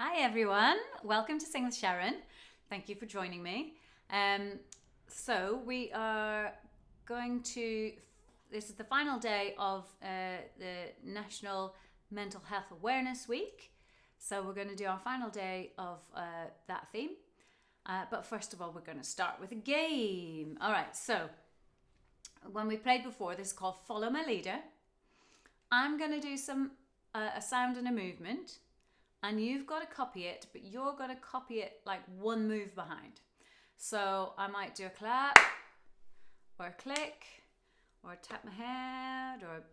Hi everyone, welcome to Sing with Sharon. Thank you for joining me. So we are going to, this is the final day of the National Mental Health Awareness Week. So we're going to do our final day of that theme. But first of all, we're going to start with a game. All right, so when we played before, this is called Follow My Leader. I'm going to do a sound and a movement. And you've got to copy it, but you're going to copy it like one move behind. So I might do a clap, or a click, or tap my head, or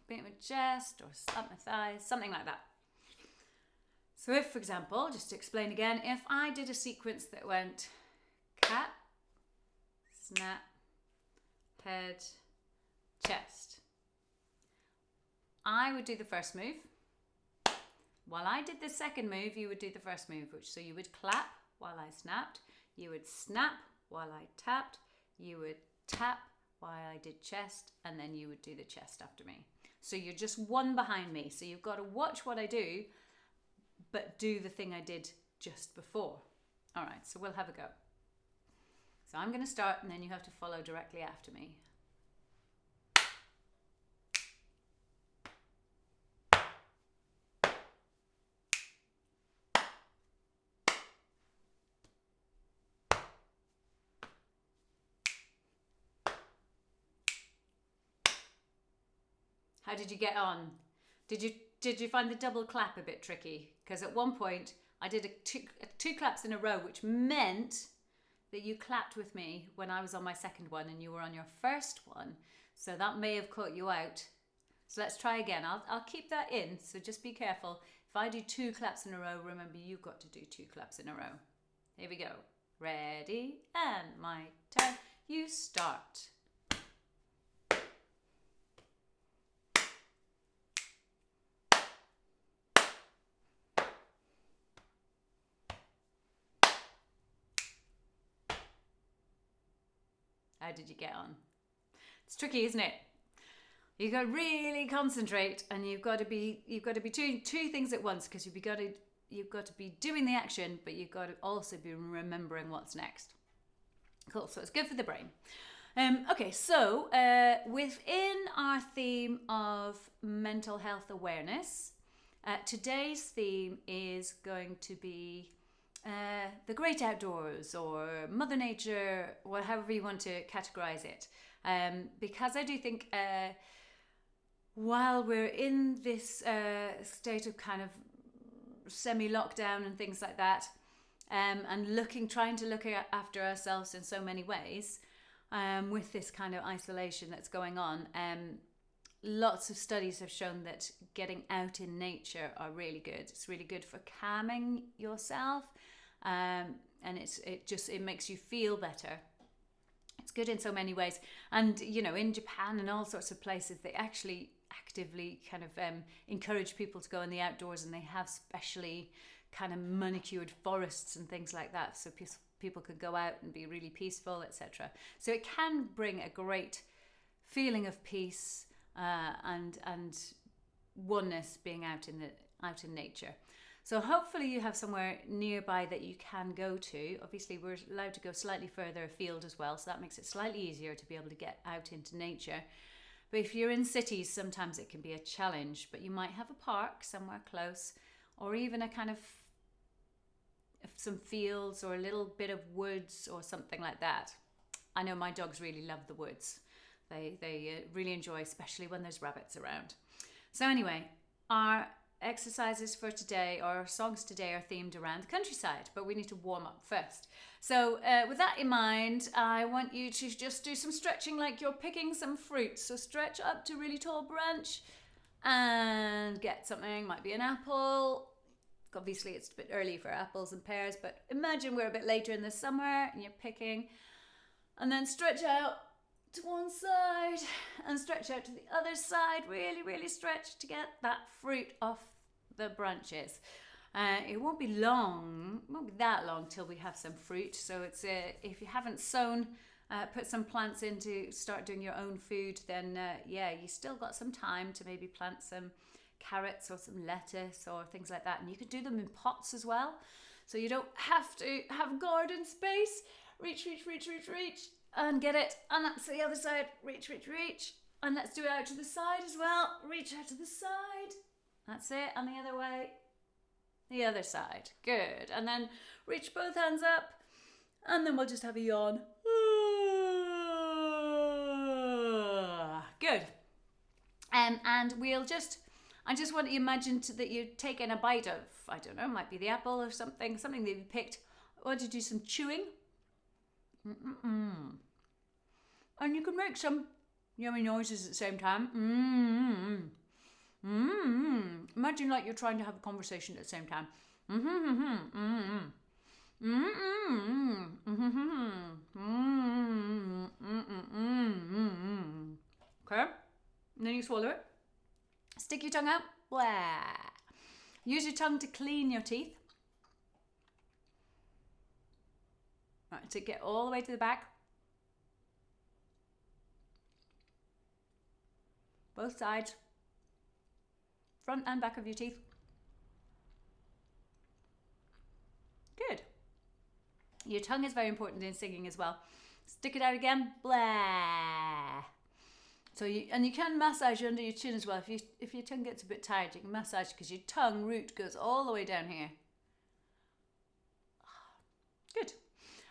beat my chest, or slap my thighs, something like that. So if, for example, just to explain again, if I did a sequence that went cat, snap, head, chest, I would do the first move. While I did the second move, you would do the first move, so you would clap while I snapped, you would snap while I tapped, you would tap while I did chest, and then you would do the chest after me. So you're just one behind me. So you've got to watch what I do, but do the thing I did just before. All right, so we'll have a go. So I'm going to start, and then you have to follow directly after me. How did you get on? Did you find the double clap a bit tricky? Because at one point I did two claps in a row, which meant that you clapped with me when I was on my second one and you were on your first one. So that may have caught you out. So let's try again. I'll keep that in, so just be careful. If I do two claps in a row, remember you've got to do two claps in a row. Here we go. Ready, and my turn. You start. How did you get on? It's tricky, isn't it? You've got to really concentrate, and you've got to be doing two things at once, because you've got to be doing the action, but you've got to also be remembering what's next. Cool. So it's good for the brain. Okay, so within our theme of mental health awareness, today's theme is going to be the great outdoors, or Mother Nature, or however you want to categorize it. Because I do think while we're in this state of kind of semi-lockdown and things like that, and trying to look after ourselves in so many ways, with this kind of isolation that's going on, lots of studies have shown that getting out in nature are really good. It's really good for calming yourself, and it makes you feel better. It's good in so many ways. And in Japan and all sorts of places, they actually actively kind of encourage people to go in the outdoors, and they have specially kind of manicured forests and things like that, so people could go out and be really peaceful, etc. So it can bring a great feeling of peace and oneness, being out in nature. So hopefully you have somewhere nearby that you can go to. Obviously, we're allowed to go slightly further afield as well, so that makes it slightly easier to be able to get out into nature. But if you're in cities, sometimes it can be a challenge, but you might have a park somewhere close, or even a kind of some fields, or a little bit of woods or something like that. I know my dogs really love the woods. They really enjoy, especially when there's rabbits around. So anyway, our exercises for today, or our songs today, are themed around the countryside, but we need to warm up first. So with that in mind, I want you to just do some stretching like you're picking some fruit. So stretch up to a really tall branch and get something. Might be an apple. Obviously it's a bit early for apples and pears, but imagine we're a bit later in the summer and you're picking, and then stretch out to one side and stretch out to the other side. Really stretch to get that fruit off the branches. It won't be that long till we have some fruit. So it's if you haven't sown, put some plants in to start doing your own food, then you still got some time to maybe plant some carrots or some lettuce or things like that. And you can do them in pots as well. So you don't have to have garden space. Reach, and get it. And that's the other side. Reach. And let's do it out to the side as well. Reach out to the side. That's it. And the other way. The other side. Good. And then reach both hands up. And then we'll just have a yawn. Good. And we'll just... I just want you to imagine that you're taking a bite of, I don't know, it might be the apple or something that you picked. I want you to do some chewing. And you can make some yummy noises at the same time. Imagine like you're trying to have a conversation at the same time. Okay, and then you swallow it. Stick your tongue out. Blah. Use your tongue to clean your teeth. Right, to get all the way to the back. Both sides. Front and back of your teeth. Good. Your tongue is very important in singing as well. Stick it out again. Blah. So you can massage under your chin as well. If your tongue gets a bit tired, you can massage because your tongue root goes all the way down here. Good.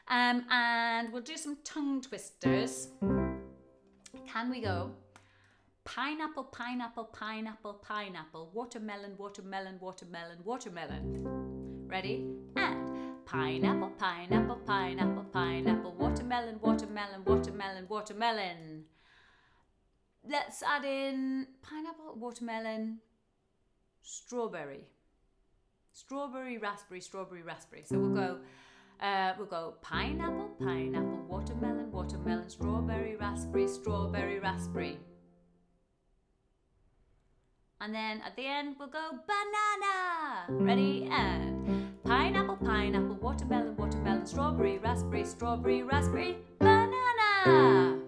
And we'll do some tongue twisters. Can we go? Pineapple, pineapple, pineapple, pineapple. Watermelon, watermelon, watermelon, watermelon. Ready? And pineapple, pineapple, pineapple, pineapple. Watermelon, watermelon, watermelon, watermelon. Let's add in pineapple, watermelon, strawberry. Strawberry, raspberry, strawberry, raspberry. So we'll go pineapple, pineapple, watermelon, watermelon, strawberry, raspberry, strawberry, raspberry. And then at the end we'll go banana. Ready? And pineapple, pineapple, watermelon, watermelon, strawberry, raspberry, strawberry, raspberry, banana.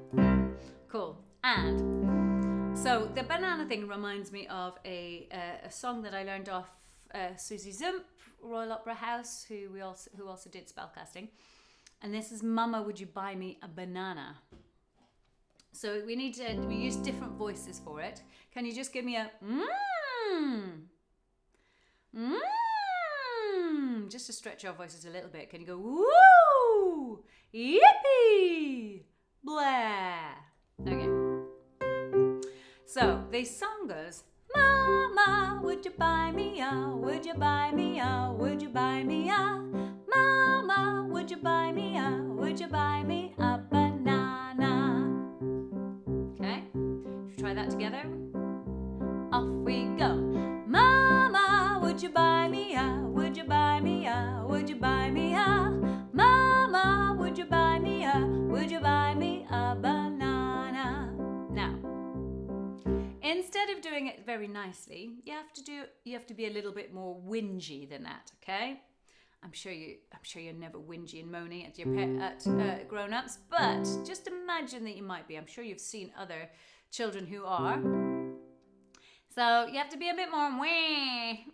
Cool. And so the banana thing reminds me of a song that I learned off Suzi Zumpe, Royal Opera House, who also did spellcasting. And this is Mama, Would You Buy Me a Banana? So we use different voices for it. Can you just give me a just to stretch our voices a little bit. Can you go woo, yippee, blah? Okay. So the song goes, Mama, would you buy me a, would you buy me a, would you buy me a, Mama, would you buy me a, would you buy me a banana? Okay, should we try that together? Off we go. Mama, would you buy me a, would you buy me a, would you buy me a, Mama, would you buy me a, would you buy me a banana? Now, instead of doing it very nicely, you have to be a little bit more whingy than that, okay? I'm sure you're never whingy and moany at your grown-ups, but just imagine that you might be. I'm sure you've seen other children who are. So you have to be a bit more moany.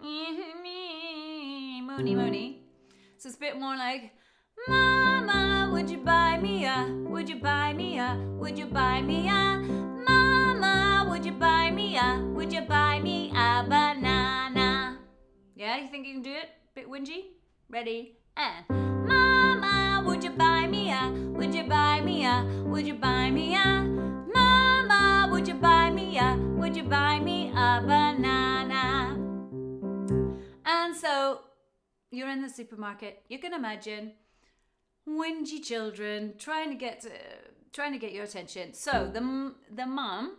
So it's a bit more like, Mama, would you buy me a, would you buy me a, would you buy me a, Mama, would you buy me a, would you buy me a banana? Yeah, you think you can do it? Bit whingy? Ready? And Mama, would you buy me a, would you buy me a, would you buy me a, Mama, would you buy me a, would you buy me a banana? And so you're in the supermarket. You can imagine whingy children trying to get your attention. So the mom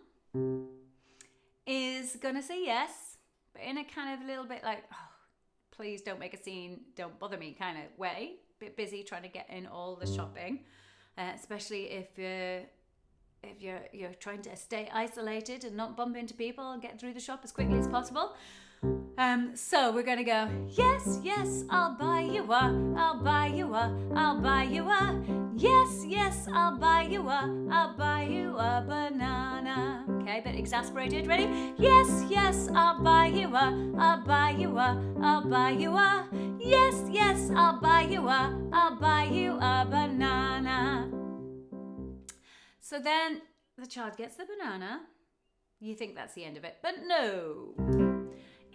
is gonna say yes, but in a kind of a little bit like, oh, please don't make a scene, don't bother me kind of way. Bit busy trying to get in all the shopping, especially if you're trying to stay isolated and not bump into people and get through the shop as quickly as possible. So we're gonna go, yes, yes, I'll buy you a, I'll buy you a, I'll buy you a, yes, yes, I'll buy you a, I'll buy you a banana. Okay, a bit exasperated, ready? Yes, yes, I'll buy you a, I'll buy you a, I'll buy you a, yes, yes, I'll buy you a, I'll buy you a banana. So then the child gets the banana. You think that's the end of it, but no.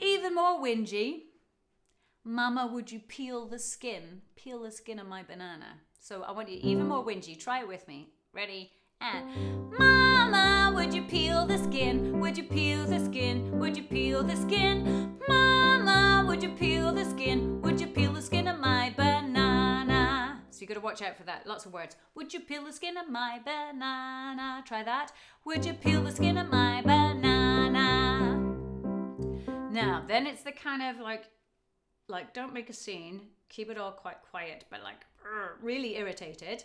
Even more whingy. Mama, would you peel the skin? Peel the skin of my banana. So I want you even more whingy. Try it with me. Ready? And Mama, would you peel the skin? Would you peel the skin? Would you peel the skin? Mama, would you peel the skin? Would you peel the skin of my banana? So you got to watch out for that. Lots of words. Would you peel the skin of my banana? Try that. Would you peel the skin of my banana? Now, then it's the kind of like don't make a scene, keep it all quite quiet, but really irritated.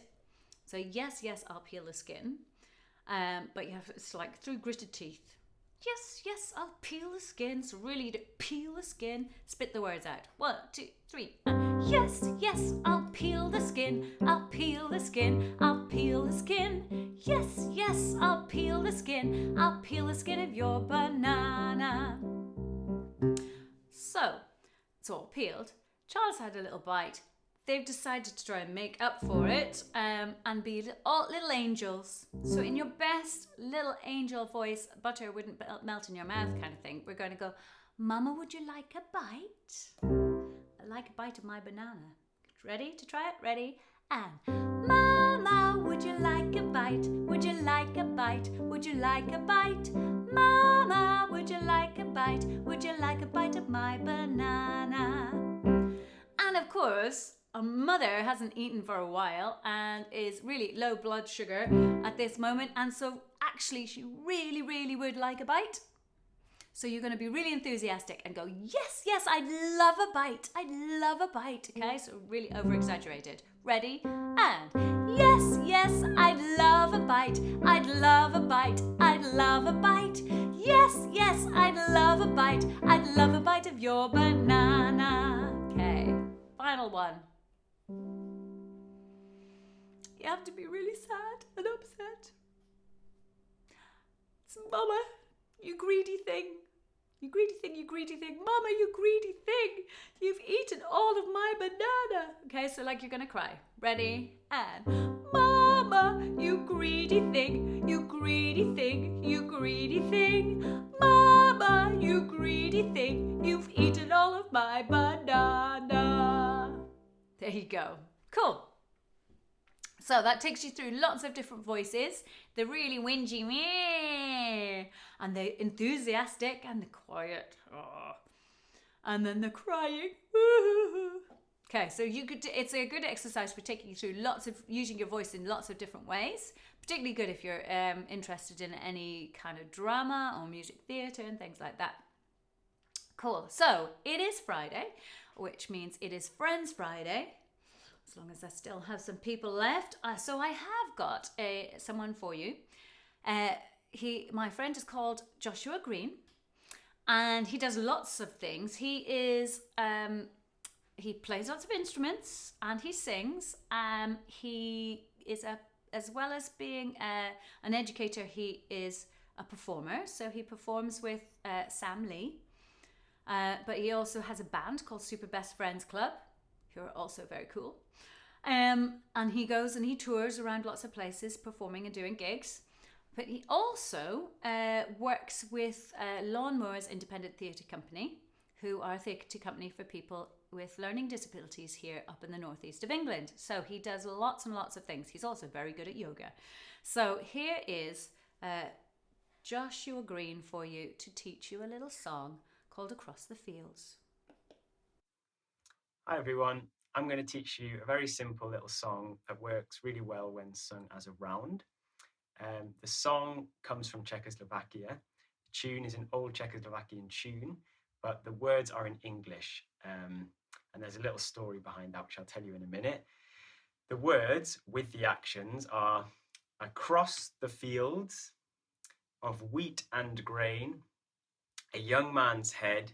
So yes, yes, I'll peel the skin. But it's like through gritted teeth. Yes, yes, I'll peel the skin. So really peel the skin, spit the words out. 1, 2, 3. Yes, yes, I'll peel the skin. I'll peel the skin. I'll peel the skin. Yes, yes, I'll peel the skin. I'll peel the skin of your banana. So, it's all peeled. Charles had a little bite. They've decided to try and make up for it and be little angels. So in your best little angel voice, butter wouldn't melt in your mouth kind of thing, we're going to go, Mama, would you like a bite? I'd like a bite of my banana. Ready to try it? Ready? And Mama, would you like a bite? Would you like a bite? Would you like a bite? Mama, would you like a bite? Would you like a bite of my banana? And of course, a mother hasn't eaten for a while and is really low blood sugar at this moment. And so actually she really, really would like a bite. So you're going to be really enthusiastic and go, yes, yes, I'd love a bite. I'd love a bite. Okay, so really over-exaggerated. Ready? And yes, yes, I'd love a bite. I'd love a bite. I'd love a bite. Yes, yes, I'd love a bite. I'd love a bite of your banana. Okay, final one. You have to be really sad and upset. It's Mama, you greedy thing. You greedy thing, you greedy thing. Mama, you greedy thing. You've eaten all of my banana. Okay, so you're going to cry. Ready? And Mama, you greedy thing. You greedy thing. You greedy thing. Mama, you greedy thing. You've eaten all of my banana. There you go. Cool. So that takes you through lots of different voices. The really whingy meh, and the enthusiastic and the quiet. Oh. And then the crying. Okay, so it's a good exercise for taking you through using your voice in lots of different ways. Particularly good if you're interested in any kind of drama or music theatre and things like that. Cool. So it is Friday, which means it is Friends Friday. As long as I still have some people left. So I have got someone for you. My friend is called Joshua Green, and he does lots of things. He plays lots of instruments and he sings. He is as well as being an educator, he is a performer. So he performs with Sam Lee. But he also has a band called Super Best Friends Club, who are also very cool. And he goes and he tours around lots of places performing and doing gigs. But he also works with Lawnmowers Independent Theatre Company, who are a theatre company for people with learning disabilities here up in the northeast of England. So he does lots and lots of things. He's also very good at yoga. So here is Joshua Green for you to teach you a little song called Across the Fields. Hi everyone, I'm going to teach you a very simple little song that works really well when sung as a round. The song comes from Czechoslovakia. The tune is an old Czechoslovakian tune, but the words are in English. And there's a little story behind that, which I'll tell you in a minute. The words with the actions are across the fields of wheat and grain, a young man's head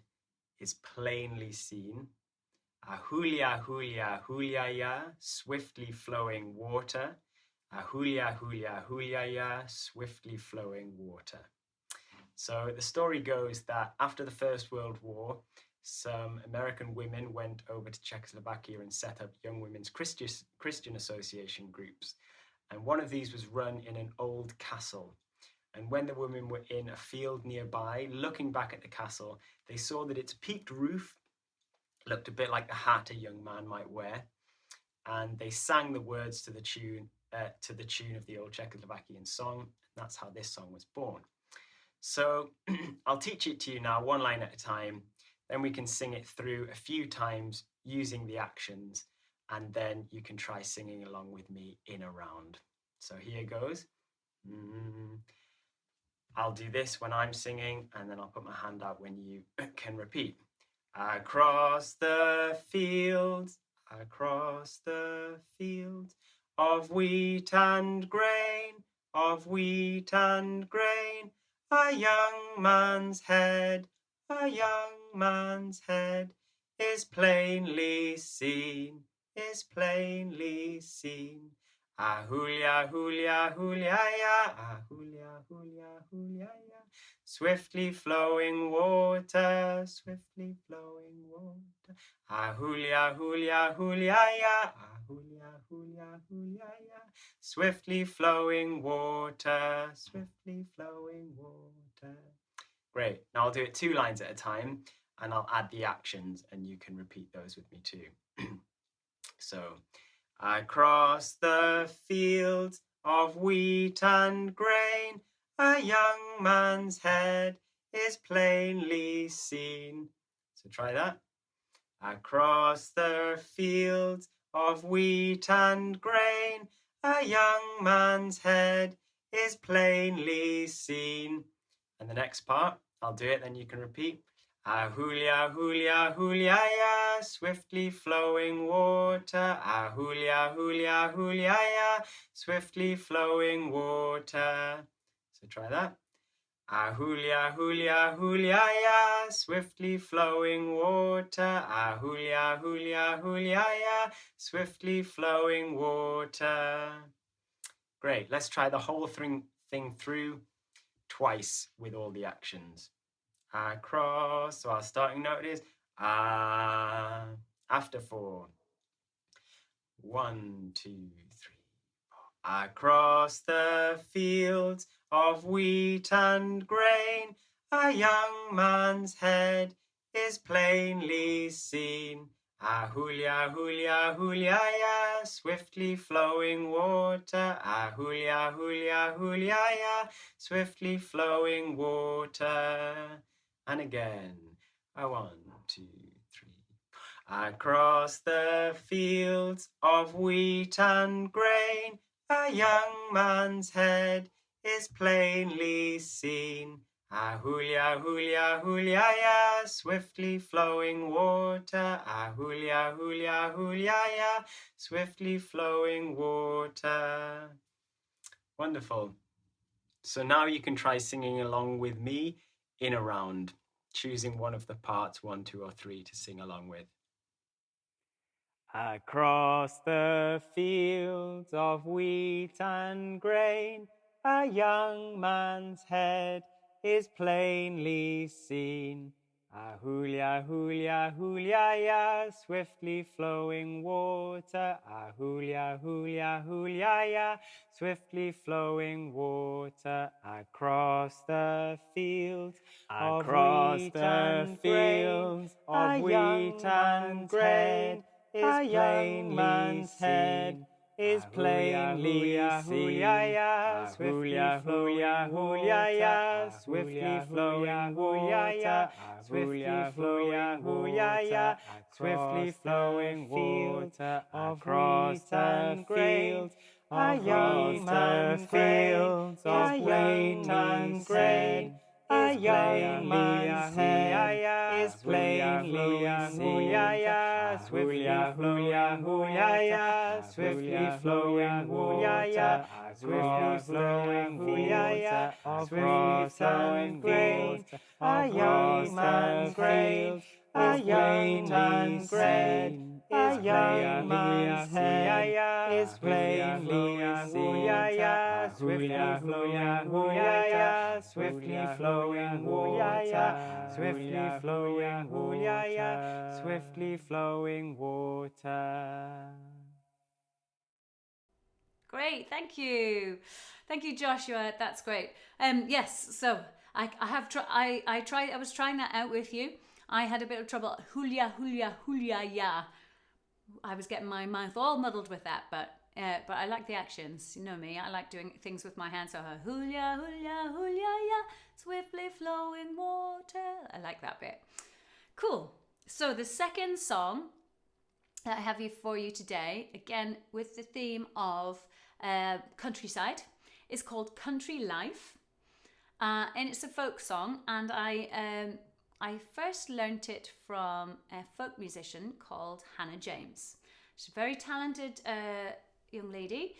is plainly seen. Ahulia, hulia, hulia, ya, swiftly flowing water. Ahulia, hulia, hulia, ya, swiftly flowing water. So the story goes that after the First World War, some American women went over to Czechoslovakia and set up Young Women's Christian Association groups. And one of these was run in an old castle. And when the women were in a field nearby, looking back at the castle, they saw that its peaked roof looked a bit like the hat a young man might wear. And they sang the words to the tune of the old Czechoslovakian song. That's how this song was born. So I'll teach it to you now, one line at a time. Then we can sing it through a few times using the actions, and then you can try singing along with me in a round. So here goes. I'll do this when I'm singing, and then I'll put my hand out when you can repeat. Across the fields of wheat and grain, a young man's head is plainly seen. Ahulia, hulia, hulia, ya, ahulia, hulia, hulia, ya. Swiftly flowing water. Ahulia, hulia, hulia, ya, ahulia, hulia, hulia, ya. Swiftly flowing water. Great. Now I'll do it 2 lines at a time, and I'll add the actions, and you can repeat those with me too. So, across the fields of wheat and grain, a young man's head is plainly seen. So try that. Across the fields of wheat and grain, a young man's head is plainly seen. And the next part, I'll do it, then you can repeat. Ahulia, hulia, hulia, ya, swiftly flowing water. Ahulia, hulia, hulia, ya, swiftly flowing water. So try that. Ahulia, hulia, hulia, ya, swiftly flowing water. Ahulia, hulia, hulia, ya, swiftly flowing water. Great, let's try the whole thing through twice with all the actions. Across, so our starting note is after 4. 1, 2, 3, 4. Across the fields of wheat and grain, a young man's head is plainly seen. Ahulia, hulia, hulia, ya, swiftly flowing water. Ahulia, hulia, hulia, ya, swiftly flowing water. And again. 1, 2, 3. Across the fields of wheat and grain, a young man's head is plainly seen. Ahulia, hulia, hulia, ya, swiftly flowing water. Ahulia, hulia, hulia, ya, swiftly flowing water. Wonderful. So now you can try singing along with me in a round, choosing one of the parts 1, 2, or 3 to sing along with. Across the fields of wheat and grain, a young man's head is plainly seen. Ahulia, hulia, hulia, ya, swiftly flowing water. Ahulia, hulia, hulia, ya, swiftly flowing water. Across the fields of wheat and grain, a young man's head is plainly seen. Is plainly seen. Swiftly flowing water, swiftly flowing water, swiftly flowing water, swiftly flowing water. Across the fields of wheat and grain, of wheat and grain, a young man's head is plainly seen. Swiftly flowing water, swiftly flowing water, swiftly flowing water, of wheat and grain, a young man's grain, is plainly seen, a young man's head is plainly seen, swiftly flowing water, swiftly flowing water, swiftly flowing water, swiftly flowing water. Great, thank you. Thank you, Joshua. That's great. Yes, so I was trying that out with you. I had a bit of trouble. Hulia, hulia, hulia, ya. I was getting my mouth all muddled with that, but I like the actions. You know me, I like doing things with my hands. So hulia, hulia, hulia, ya, swiftly flowing water. I like that bit. Cool. So the second song that I have for you today, again with the theme of countryside, is called Country Life, and it's a folk song. And I first learnt it from a folk musician called Hannah James. She's a very talented young lady.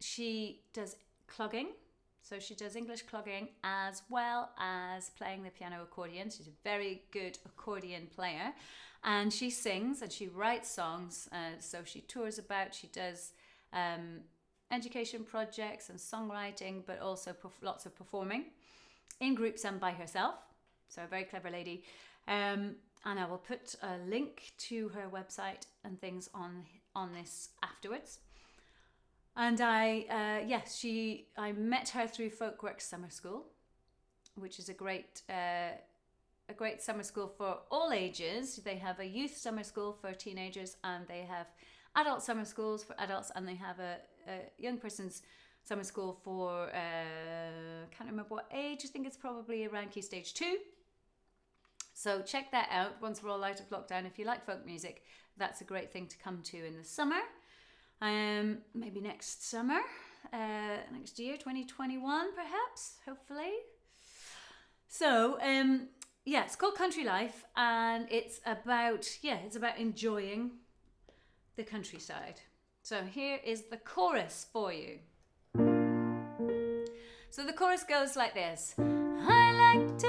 She does clogging, so she does English clogging as well as playing the piano accordion. She's a very good accordion player, and she sings and she writes songs. So she tours about. She does education projects and songwriting, but also lots of performing in groups and by herself. So a very clever lady. And I will put a link to her website and things on this afterwards. And I met her through Folkworks Summer School, which is a great summer school for all ages. They have a youth summer school for teenagers, and they have adult summer schools for adults, and they have a young person's summer school for can't remember what age. I think it's probably around Key Stage 2. So check that out once we're all out of lockdown. If you like folk music, that's a great thing to come to in the summer. Maybe next summer, next year, 2021 perhaps, hopefully. So it's called Country Life, and it's about enjoying the countryside. So here is the chorus for you. So the chorus goes like this. I like to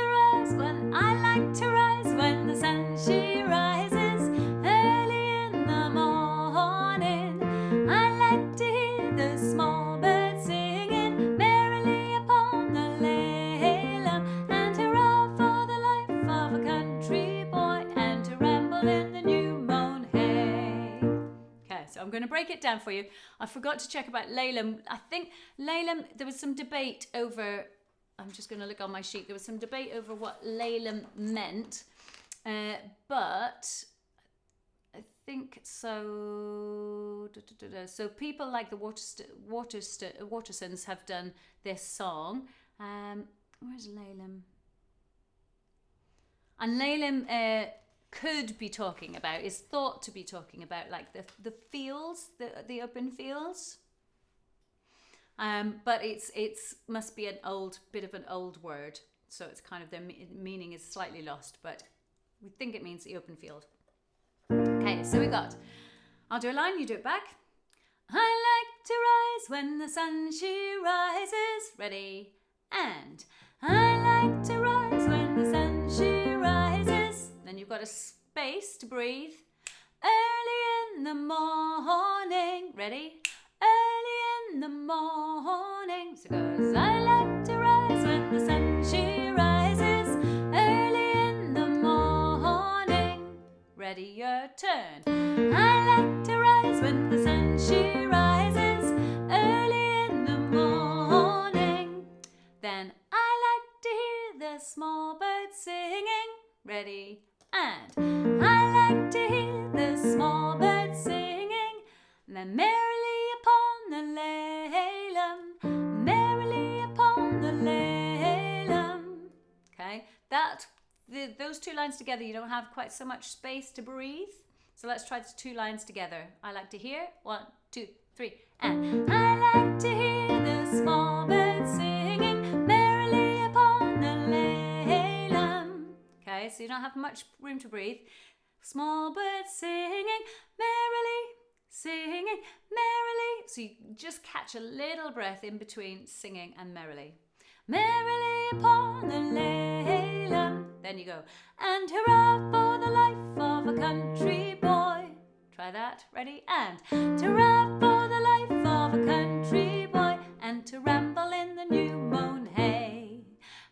rise when the sun she rises early in the morning. I like to hear the small birds singing merrily upon the lalem, and hurrah for the life of a country boy, and to ramble in the new mown hay. Okay, so I'm going to break it down for you. I forgot to check about lalem. I think lalem, there was some debate over, I'm just going to look on my sheet, there was some debate over what lalem meant, but I think so. So people like the Watersons have done this song. Where's lalem? And lalem could be talking about, is thought to be talking about, like the fields, the open fields. But it's must be a bit of an old word, so it's kind of, the meaning is slightly lost, but we think it means the open field. Okay, so we got, I'll do a line, you do it back. I like to rise when the sun she rises. Ready? And I like to rise when the sun she rises. Then you've got a space to breathe. Early in the morning. Ready? Early in the morning. So it goes, I like to rise when the sun she rises. Early in the morning. Ready, your turn. I like to rise when the sun she rises. Early in the morning. Then I like to hear the small birds singing. Ready, and I like to hear the small birds singing. And then merrily upon the lalem, merrily upon the lalem. Okay, those two lines together, you don't have quite so much space to breathe. So let's try the two lines together. I like to hear, 1, 2, 3, and I like to hear the small birds singing merrily upon the lalem. Okay, so you don't have much room to breathe. Small birds singing merrily, singing merrily. So you just catch a little breath in between singing and merrily. Merrily upon the lalem. Then you go, and hurrah for the life of a country boy. Try that. Ready? And hurrah for the life of a country boy, and to ramble in the new mown hay,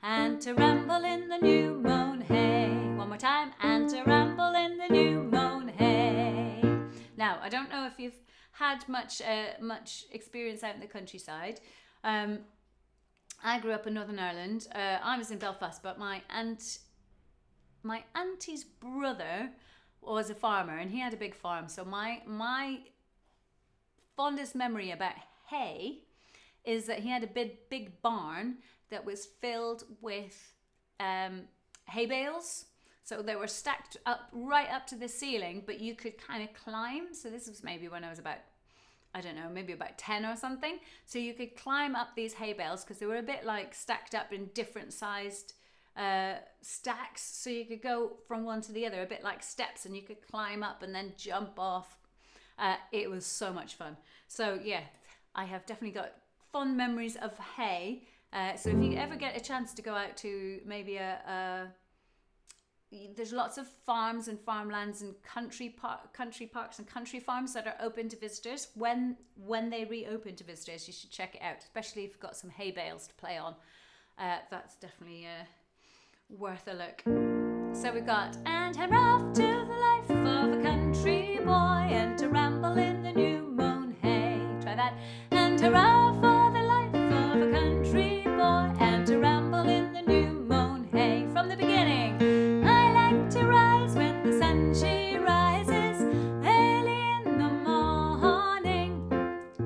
and to ramble in the new mown hay. One more time. And to ramble in the new mown hay. Now, I don't know if you've had much experience out in the countryside. I grew up in Northern Ireland. I was in Belfast, but my auntie's brother was a farmer, and he had a big farm. So my fondest memory about hay is that he had a big barn that was filled with hay bales. So they were stacked up right up to the ceiling, but you could kind of climb. So this was maybe when I was about, I don't know, maybe about 10 or something. So you could climb up these hay bales because they were a bit like stacked up in different sized stacks. So you could go from one to the other, a bit like steps, and you could climb up and then jump off. It was so much fun. So yeah, I have definitely got fond memories of hay. So if you ever get a chance to go out to maybe there's lots of farms and farmlands and country parks and country farms that are open to visitors. When they reopen to visitors, you should check it out, especially if you've got some hay bales to play on. That's definitely worth a look. So we've got, and head off to the life of a country boy, and to ramble in the new mown hay. Try that. And hurrah for the life of a country boy, and to ramble in the new mown hay. From the beginning. To rise when the sun she rises early in the morning.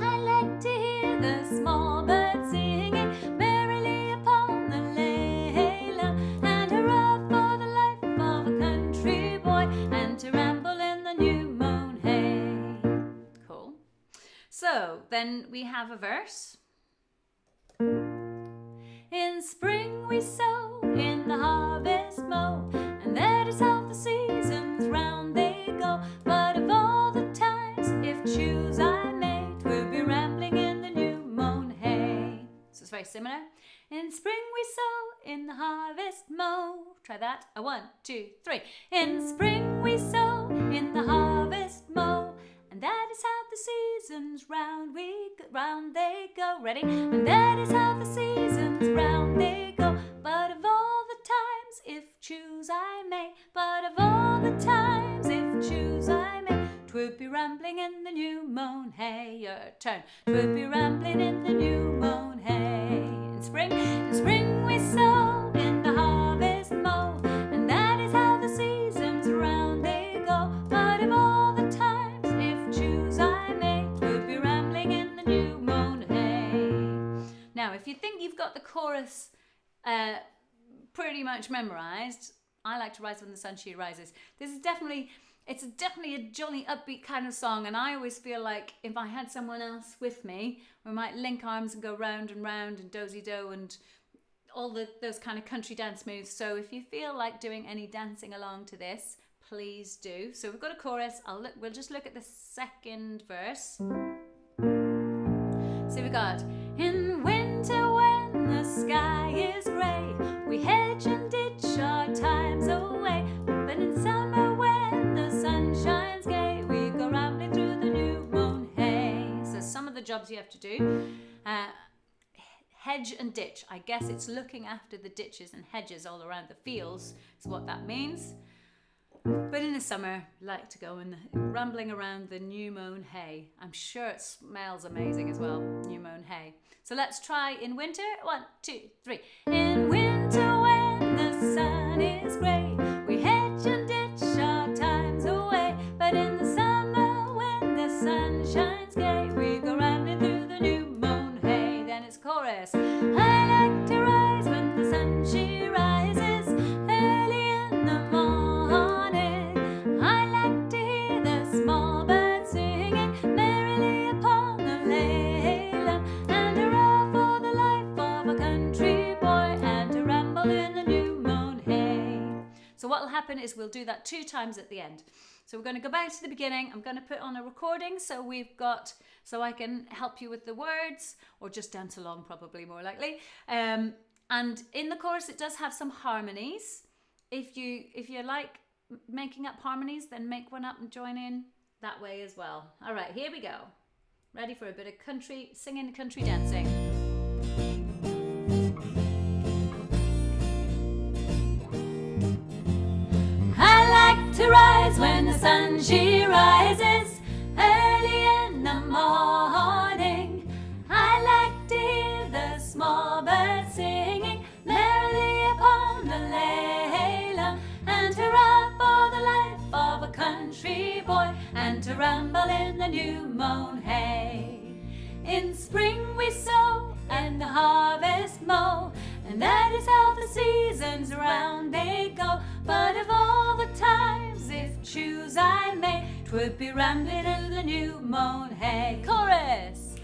I like to hear the small birds singing merrily upon the layla, and hurrah for the life of a country boy, and to ramble in the new mown hay. Cool. So then we have a verse. In spring we sow, in the harvest mow, and that is how the seasons round they go. But of all the times, if choose I may, 'twill be rambling in the new mown hay. So it's very similar. In spring we sow, in the harvest mow. Try that. 1, 2, 3. In spring we sow, in the harvest mow, and that is how the seasons round they go. Ready? And that is how the seasons round they go. But of all the times, if choose I may, but of all the times, if choose I may, 'twould be rambling in the new mown hay. Your turn. 'Twould be rambling in the new mown hay. In spring we sow, in the harvest mow, and that is how the seasons round they go. But of all the times, if choose I may, 'twould be rambling in the new mown hay. Now, if you think you've got the chorus pretty much memorized, I like to rise when the sun she rises. It's definitely a jolly upbeat kind of song, and I always feel like if I had someone else with me, we might link arms and go round and round and dozy-do and all those kind of country dance moves. So if you feel like doing any dancing along to this, please do. So we've got a chorus. We'll just look at the second verse. So we got, in winter when the sky is grey, we hedge and ditch our times away. But in summer when the sun shines gay, we go rambling through the new mown hay. So some of the jobs you have to do. Hedge and ditch. I guess it's looking after the ditches and hedges all around the fields is what that means. But in the summer, like to go and rambling around the new mown hay. I'm sure it smells amazing as well, new mown hay. So let's try in winter. 1, 2, 3. In winter when the sun is grey, we hedge and ditch our times away. But in the summer when the sun shines gay, we go rambling through the new mown hay. Then it's chorus. I like to rise when the sun she rises early in the morning. I like to hear the small birds singing merrily upon the layla, and hurrah for the life of a country boy, and to ramble in the new mown hay. So what will happen is we'll do that 2 times at the end. So we're going to go back to the beginning. I'm going to put on a recording so I can help you with the words, or just dance along, probably more likely. And in the chorus, it does have some harmonies. if you like making up harmonies, then make one up and join in that way as well. All right, here we go. Ready for a bit of country singing, country dancing. I like to rise when the sun she rises early in the morning. I like to hear the small birds singing merrily upon the laylawn, and to rap for the life of a country boy, and to ramble in the new mown hay. In spring we sow and the harvest mow, and that is how the seasons round they go. But of all the times, if choose I may, 'twould be rambling in the new mown hay. Chorus!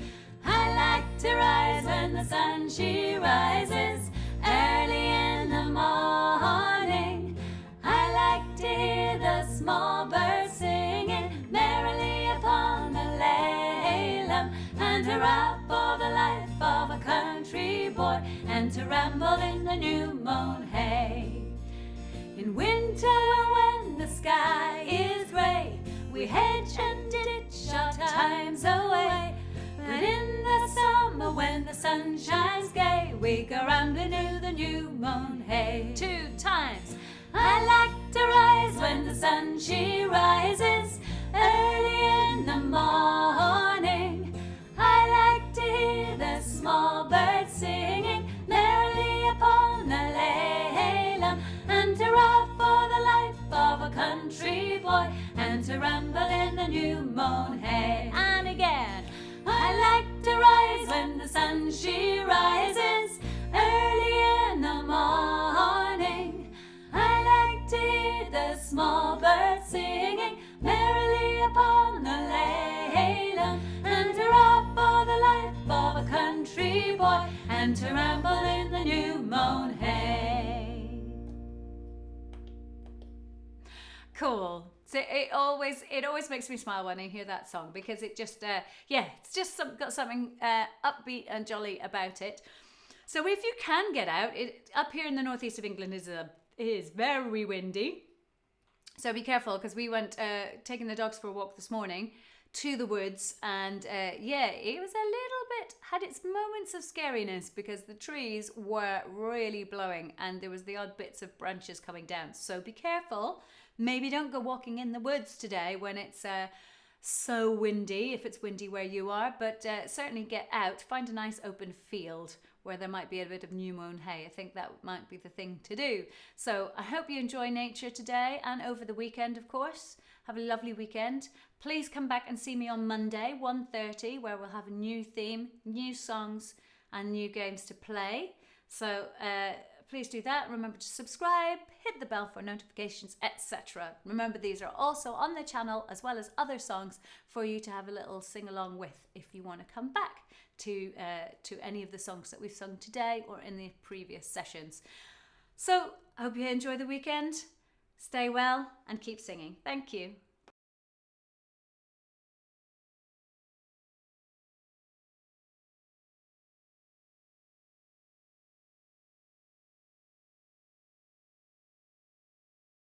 I like to rise when the sun she rises early in the morning. I like to hear the small birds singing merrily upon the laylawn, and to rap for the life of a country boy, and to ramble in the new mown hay. In winter when the sky is grey, we hedge and ditch our times away. But in the summer when the sun shines gay, we go rambling through the new mown hay. 2 times. I like to rise when the sun she rises early in the morning. I like to hear the small birds singing merrily upon the laylawn, and to rap for the life of a country boy, and to ramble in the new mown hay. And again. I like to rise when the sun she rises early in the morning. I like to hear the small birds singing merrily upon the laylawn, and to rap for the life of a country boy, and to ramble in the new mown hay. Cool. So it always makes me smile when I hear that song, because it just it's just got something upbeat and jolly about it. So if you can get out, up here in the northeast of England is very windy. So be careful, because we went taking the dogs for a walk this morning to the woods, and it was a little bit, had its moments of scariness, because the trees were really blowing and there was the odd bits of branches coming down. So be careful. Maybe don't go walking in the woods today when it's so windy, if it's windy where you are, but certainly get out, find a nice open field where there might be a bit of new mown hay. I think that might be the thing to do. So I hope you enjoy nature today and over the weekend, of course. Have a lovely weekend. Please come back and see me on Monday, 1:30, where we'll have a new theme, new songs and new games to play. So please do that. Remember to subscribe, hit the bell for notifications, etc. Remember, these are also on the channel, as well as other songs for you to have a little sing along with if you want to come back to any of the songs that we've sung today or in the previous sessions. So I hope you enjoy the weekend. Stay well and keep singing. Thank you.